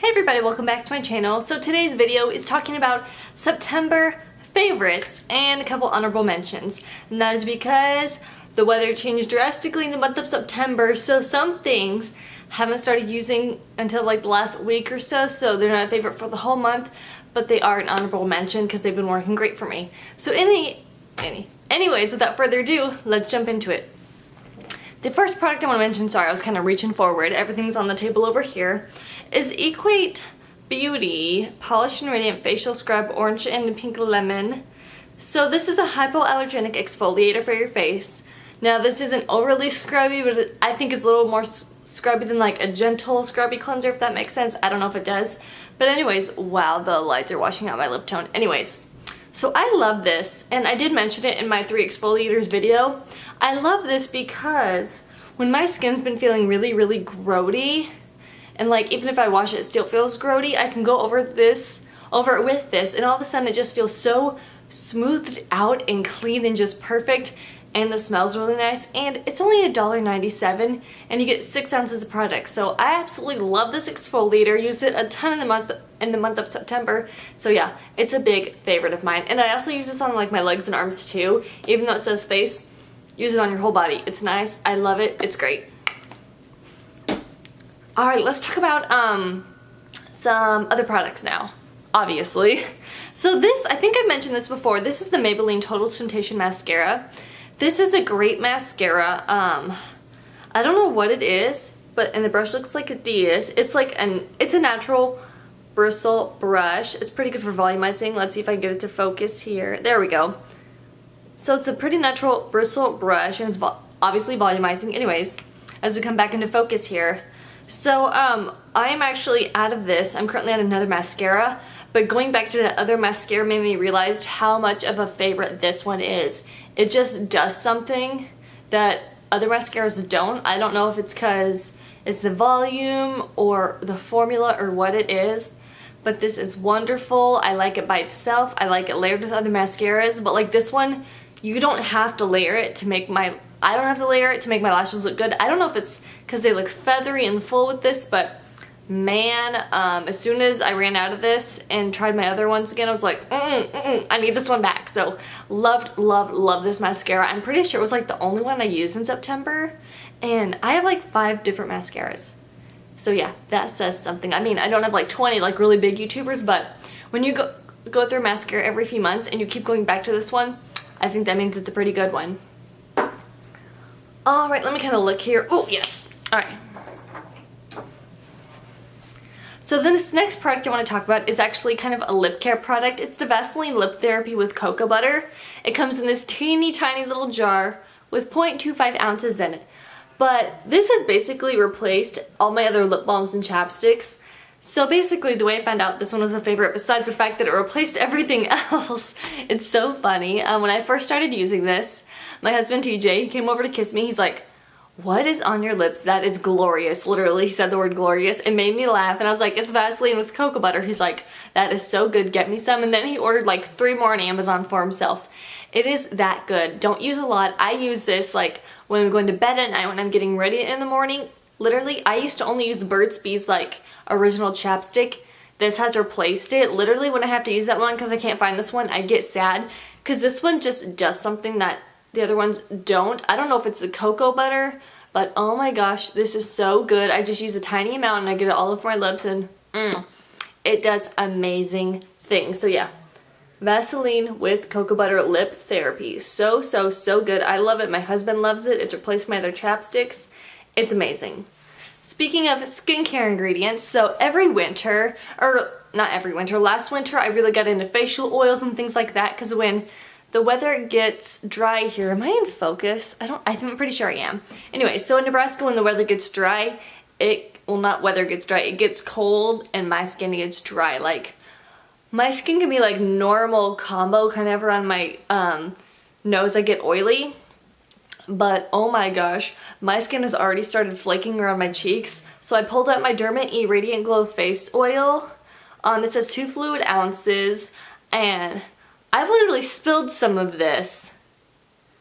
Hey everybody, welcome back to my channel. So today's video is talking about September favorites and a couple honorable mentions. And that is because the weather changed drastically in the month of September, so some things haven't started using until like the last week or so, so they're not a favorite for the whole month, but they are an honorable mention because they've been working great for me. So anyways, without further ado, let's jump into it. The first product I want to mention, sorry, I was kind of reaching forward, everything's on the table over here, is Equate Beauty Polish and Radiant Facial Scrub Orange and Pink Lemon. So this is a hypoallergenic exfoliator for your face. Now this isn't overly scrubby, but I think it's a little more scrubby than like a gentle scrubby cleanser, if that makes sense. I don't know if it does. But anyways, wow, the lights are washing out my lip tone. Anyways, so I love this, and I did mention it in my 3 exfoliators video. I love this because when my skin's been feeling really grody, and like even if I wash it, it still feels grody, I can go over it with this, and all of a sudden it just feels so smoothed out and clean and just perfect, and the smell's really nice, and it's only $1.97, and you get 6 ounces of product. So I absolutely love this exfoliator. Used it a ton in the month of September. So yeah, it's a big favorite of mine. And I also use this on like my legs and arms too. Even though it says face, use it on your whole body. It's nice. I love it. It's great. Alright, let's talk about some other products now, obviously. So this, I think I mentioned this before, this is the Maybelline Total Temptation Mascara. This is a great mascara. I don't know what it is, and the brush looks like a DS. It's like it's a natural bristle brush. It's pretty good for volumizing. Let's see if I can get it to focus here. There we go. So it's a pretty natural bristle brush, and it's obviously volumizing. Anyways, as we come back into focus here. So I am actually out of this. I'm currently on another mascara, but going back to the other mascara made me realize how much of a favorite this one is. It just does something that other mascaras don't. I don't know if it's because it's the volume or the formula or what it is, but this is wonderful. I like it by itself. I like it layered with other mascaras, but like this one, you don't have to layer it to make I don't have to layer it to make my lashes look good. I don't know if it's because they look feathery and full with this, but man, as soon as I ran out of this and tried my other ones again, I was like, I need this one back. So love this mascara. I'm pretty sure it was like the only one I used in September, and I have like 5 different mascaras. So yeah, that says something. I mean, I don't have like 20 like really big YouTubers, but when you go through mascara every few months and you keep going back to this one, I think that means it's a pretty good one. Alright, let me kind of look here. Oh, yes. Alright. So this next product I want to talk about is actually kind of a lip care product. It's the Vaseline Lip Therapy with Cocoa Butter. It comes in this teeny tiny little jar with 0.25 ounces in it. But this has basically replaced all my other lip balms and chapsticks. So basically the way I found out this one was a favorite, besides the fact that it replaced everything else, it's so funny. When I first started using this, my husband TJ, he came over to kiss me. He's like, "What is on your lips? That is glorious." Literally, he said the word glorious. It made me laugh, and I was like, "It's Vaseline with cocoa butter." He's like, "That is so good, get me some." And then he ordered like 3 more on Amazon for himself. It is that good. Don't use a lot. I use this like when I'm going to bed at night, when I'm getting ready in the morning. Literally, I used to only use Burt's Bees like original chapstick. This has replaced it. Literally, when I have to use that one because I can't find this one, I get sad because this one just does something that the other ones don't. I don't know if it's the cocoa butter, but oh my gosh, this is so good. I just use a tiny amount and I get it all over my lips, and it does amazing things. So yeah, Vaseline with Cocoa Butter Lip Therapy. So good. I love it. My husband loves it. It's replaced my other chapsticks. It's amazing. Speaking of skincare ingredients, so every winter, or not every winter, last winter I really got into facial oils and things like that, because when the weather gets dry here, am I in focus? I'm pretty sure I am. Anyway, so in Nebraska when the weather gets dry, it gets cold and my skin gets dry. Like, my skin can be like normal combo kind of around my nose. I get oily. But oh my gosh, my skin has already started flaking around my cheeks. So I pulled out my Derma Radiant Glow Face Oil. This has 2 fluid ounces, and I've literally spilled some of this.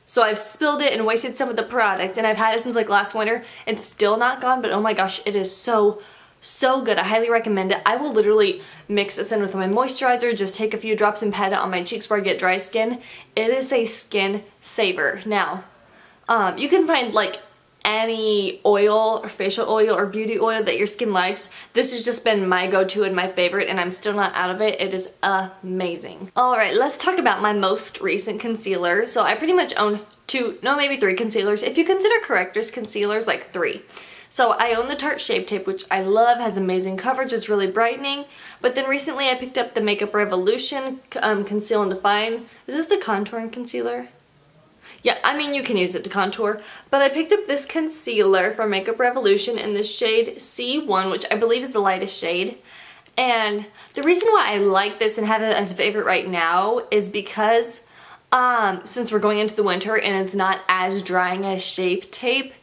So I've spilled it and wasted some of the product, and I've had it since like last winter. It's still not gone, but oh my gosh, it is so So good. I highly recommend it. I will literally mix this in with my moisturizer, just take a few drops and pat it on my cheeks where I get dry skin. It is a skin saver. Now, you can find like any oil or facial oil or beauty oil that your skin likes. This has just been my go-to and my favorite, and I'm still not out of it. It is amazing. Alright, let's talk about my most recent concealer. So I pretty much own maybe three concealers. If you consider correctors concealers, like 3. So I own the Tarte Shape Tape, which I love, has amazing coverage, it's really brightening. But then recently I picked up the Makeup Revolution Conceal and Define. Is this the contouring concealer? Yeah, I mean you can use it to contour. But I picked up this concealer from Makeup Revolution in the shade C1, which I believe is the lightest shade. And the reason why I like this and have it as a favorite right now is because since we're going into the winter and it's not as drying as Shape Tape,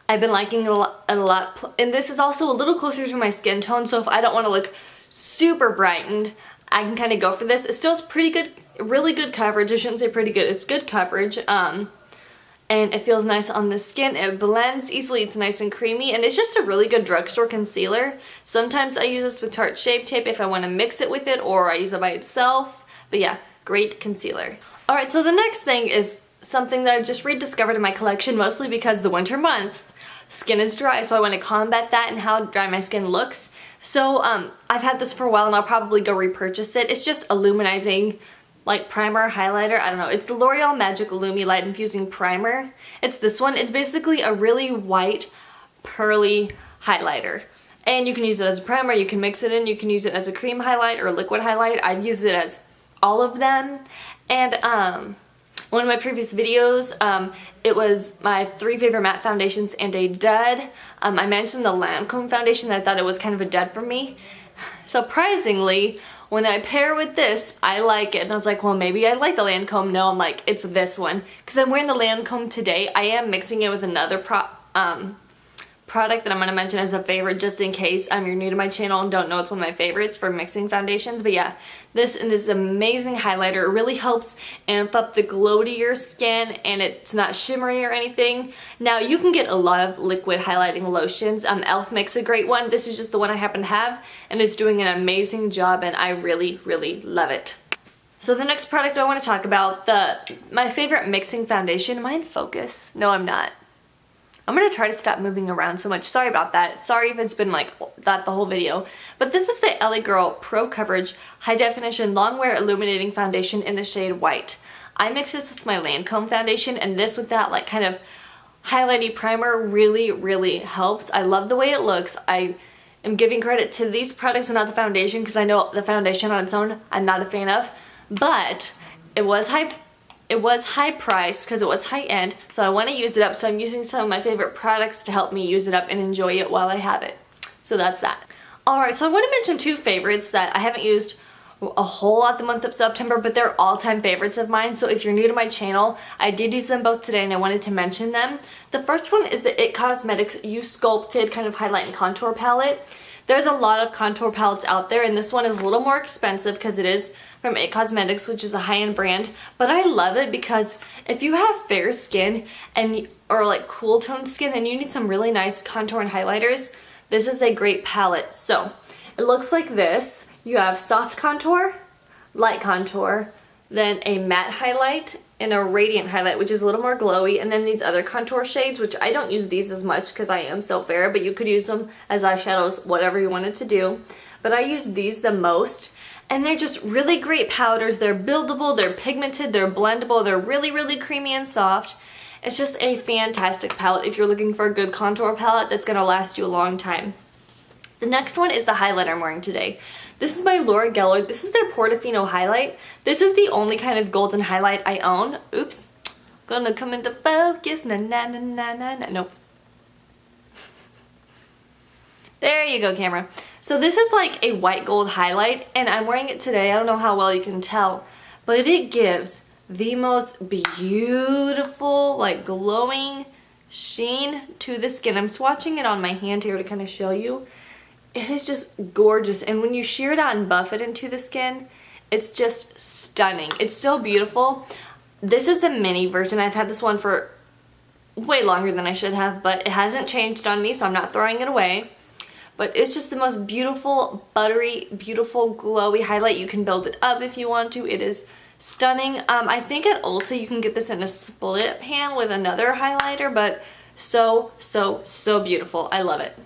I've been liking it a lot, and this is also a little closer to my skin tone, so if I don't want to look super brightened, I can kind of go for this. It still has pretty good, really good coverage. I shouldn't say pretty good, it's good coverage, and it feels nice on the skin. It blends easily, it's nice and creamy, and it's just a really good drugstore concealer. Sometimes I use this with Tarte Shape Tape if I want to mix it with it, or I use it by itself, but yeah, great concealer. Alright, so the next thing is something that I've just rediscovered in my collection, mostly because the winter months, skin is dry, so I want to combat that and how dry my skin looks. So I've had this for a while and I'll probably go repurchase it. It's just illuminating, like primer, highlighter, I don't know. It's the L'Oreal Magic Lumi Light Infusing Primer. It's this one. It's basically a really white, pearly highlighter. And you can use it as a primer, you can mix it in, you can use it as a cream highlight or a liquid highlight. I've used it as all of them. And one of my previous videos, it was my 3 favorite matte foundations and a dud. I mentioned the Lancome foundation that I thought it was kind of a dud for me. Surprisingly, when I pair with this, I like it. And I was like, well, maybe I like the Lancome. No, I'm like, it's this one. Because I'm wearing the Lancome today. I am mixing it with another product that I'm going to mention as a favorite just in case you're new to my channel and don't know it's one of my favorites for mixing foundations. But yeah, this is an amazing highlighter. It really helps amp up the glow to your skin, and it's not shimmery or anything. Now you can get a lot of liquid highlighting lotions. e.l.f. makes a great one. This is just the one I happen to have, and it's doing an amazing job, and I really, really love it. So the next product I want to talk about, my favorite mixing foundation. Am I in focus? No, I'm not. I'm going to try to stop moving around so much. Sorry about that. Sorry if it's been like that the whole video. But this is the LA Girl Pro Coverage High Definition Long Wear Illuminating Foundation in the shade White. I mix this with my Lancome foundation, and this with that like kind of highlighty primer really, really helps. I love the way it looks. I am giving credit to these products and not the foundation, because I know the foundation on its own I'm not a fan of. But it was high priced because it was high end, so I want to use it up, so I'm using some of my favorite products to help me use it up and enjoy it while I have it. So that's that. Alright, so I want to mention 2 favorites that I haven't used a whole lot the month of September, but they're all-time favorites of mine. So if you're new to my channel, I did use them both today and I wanted to mention them. The first one is the It Cosmetics You Sculpted kind of highlight and contour palette. There's a lot of contour palettes out there, and this one is a little more expensive because it is from It Cosmetics, which is a high-end brand, but I love it because if you have fair skin or like cool toned skin and you need some really nice contour and highlighters, this is a great palette. So it looks like this. You have soft contour, light contour, then a matte highlight, and a radiant highlight, which is a little more glowy, and then these other contour shades, which I don't use these as much because I am so fair, but you could use them as eyeshadows, whatever you wanted to do. But I use these the most, and they're just really great powders. They're buildable, they're pigmented, they're blendable, they're really, really creamy and soft. It's just a fantastic palette if you're looking for a good contour palette that's going to last you a long time. The next one is the highlighter I'm wearing today. This is by L'Oreal. This is their Portifino highlight. This is the only kind of golden highlight I own. Oops. Gonna come into focus. Na na na na na na. Nope. There you go, camera. So this is like a white gold highlight, and I'm wearing it today. I don't know how well you can tell, but it gives the most beautiful, like glowing sheen to the skin. I'm swatching it on my hand here to kind of show you. It is just gorgeous, and when you shear it out and buff it into the skin, it's just stunning. It's so beautiful. This is the mini version. I've had this one for way longer than I should have, but it hasn't changed on me, so I'm not throwing it away. but it's just the most beautiful, buttery, beautiful, glowy highlight. You can build it up if you want to. It is stunning. I think at Ulta you can get this in a split pan with another highlighter, but so beautiful. I love it.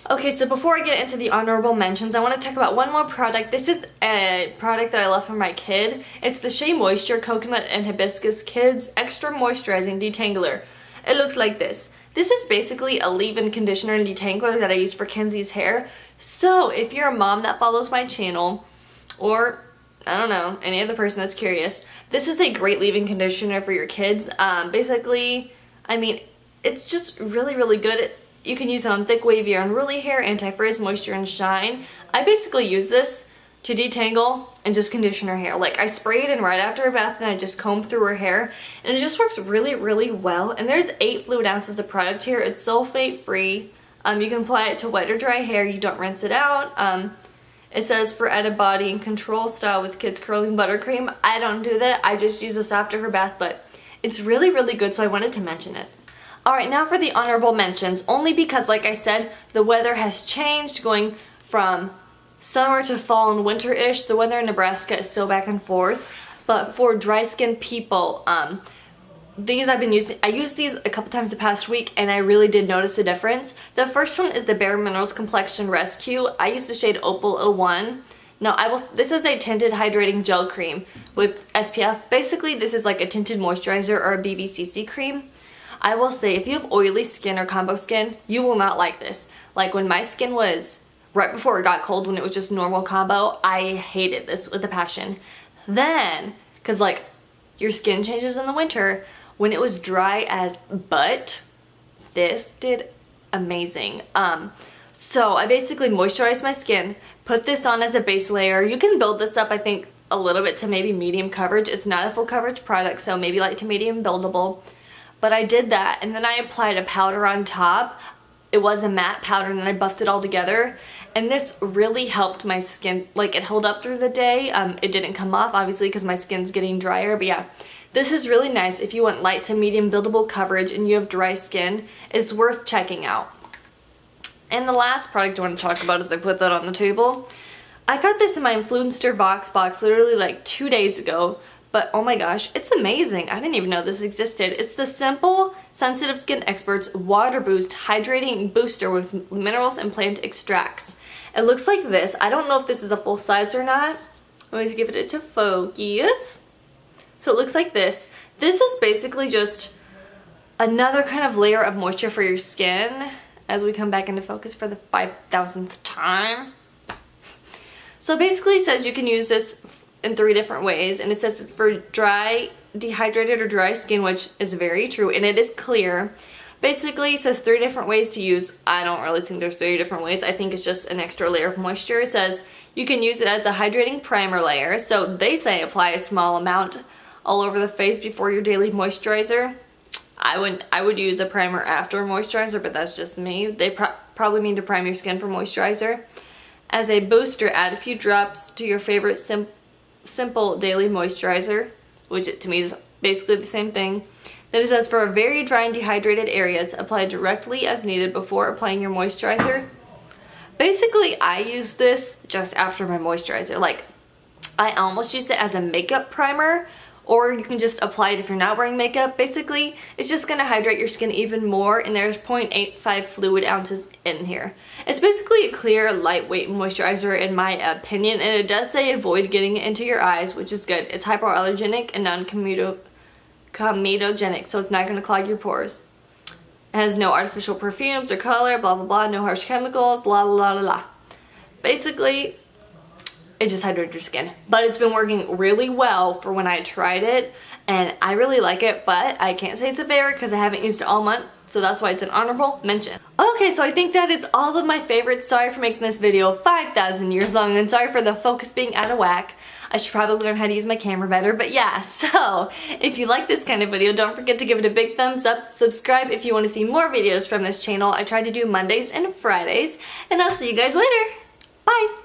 Okay, so before I get into the honorable mentions, I want to talk about one more product. This is a product that I love from my kid. It's the Shea Moisture Coconut and Hibiscus Kids Extra Moisturizing Detangler. It looks like this. This is basically a leave-in conditioner and detangler that I use for Kenzie's hair. So if you're a mom that follows my channel, or I don't know, any other person that's curious, this is a great leave-in conditioner for your kids. Basically, I mean, it's just really good. You can use it on thick, wavy, or unruly hair, anti-frizz, moisture, and shine. I basically use this to detangle and just condition her hair. Like, I spray it in right after her bath and I just comb through her hair, and it just works really well. And there's 8 fluid ounces of product here. It's sulfate free. You can apply it to wet or dry hair. You don't rinse it out. It says for added body and control style with kids curling buttercream. I don't do that. I just use this after her bath, but it's really good, so I wanted to mention it. Alright, now for the honorable mentions, only because, like I said, the weather has changed going from summer to fall and winter-ish. The weather in Nebraska is so back and forth. But for dry skin people, these I've been using, I used these a couple times the past week and I really did notice a difference. The first one is the Bare Minerals Complexion Rescue. I use the shade Opal 01. Now, this is a tinted hydrating gel cream with SPF. Basically, this is like a tinted moisturizer or a BBCC cream. I will say, if you have oily skin or combo skin, you will not like this. Like, when my skin was right before it got cold, when it was just normal combo, I hated this with a passion. Then, because like your skin changes in the winter, when it was dry as butt, this did amazing. So I basically moisturized my skin, put this on as a base layer. You can build this up, I think, a little bit to maybe medium coverage. It's not a full coverage product, so maybe light to medium buildable. But I did that, and then I applied a powder on top. It was a matte powder, and then I buffed it all together. And this really helped my skin. Like, it held up through the day. It didn't come off, obviously, because my skin's getting drier. But yeah, this is really nice if you want light to medium buildable coverage and you have dry skin. It's worth checking out. And the last product I want to talk about as I put that on the table. I got this in my Influencer Vox box literally like 2 days ago. But oh my gosh, it's amazing. I didn't even know this existed. It's the Simple Sensitive Skin Experts Water Boost Hydrating Booster with minerals and plant extracts. It looks like this. I don't know if this is a full size or not. Let me give it to focus. So it looks like this. This is basically just another kind of layer of moisture for your skin as we come back into focus for the 5,000th time. So basically it says you can use this in 3 different ways, and it says it's for dry, dehydrated, or dry skin, which is very true, and it is clear. Basically, it says 3 different ways to use. I don't really think there's 3 different ways. I think it's just an extra layer of moisture. It says you can use it as a hydrating primer layer, so they say apply a small amount all over the face before your daily moisturizer. I would use a primer after a moisturizer, but that's just me. They probably mean to prime your skin for moisturizer. As a booster, add a few drops to your favorite simple daily moisturizer, which to me is basically the same thing. Then it says for very dry and dehydrated areas, apply directly as needed before applying your moisturizer. Basically, I use this just after my moisturizer. Like, I almost used it as a makeup primer, or you can just apply it if you're not wearing makeup. Basically, it's just going to hydrate your skin even more, and there's 0.85 fluid ounces in here. It's basically a clear, lightweight moisturizer in my opinion, and it does say avoid getting it into your eyes, which is good. It's hypoallergenic and non-comedogenic, so it's not going to clog your pores. It has no artificial perfumes or color, blah blah blah, no harsh chemicals, la la la la. Basically, it just hydrates your skin. But it's been working really well for when I tried it, and I really like it, but I can't say it's a favorite because I haven't used it all month, so that's why it's an honorable mention. Okay, so I think that is all of my favorites. Sorry for making this video 5,000 years long, and sorry for the focus being out of whack. I should probably learn how to use my camera better, but yeah, so if you like this kind of video, don't forget to give it a big thumbs up, subscribe if you want to see more videos from this channel. I try to do Mondays and Fridays, and I'll see you guys later. Bye!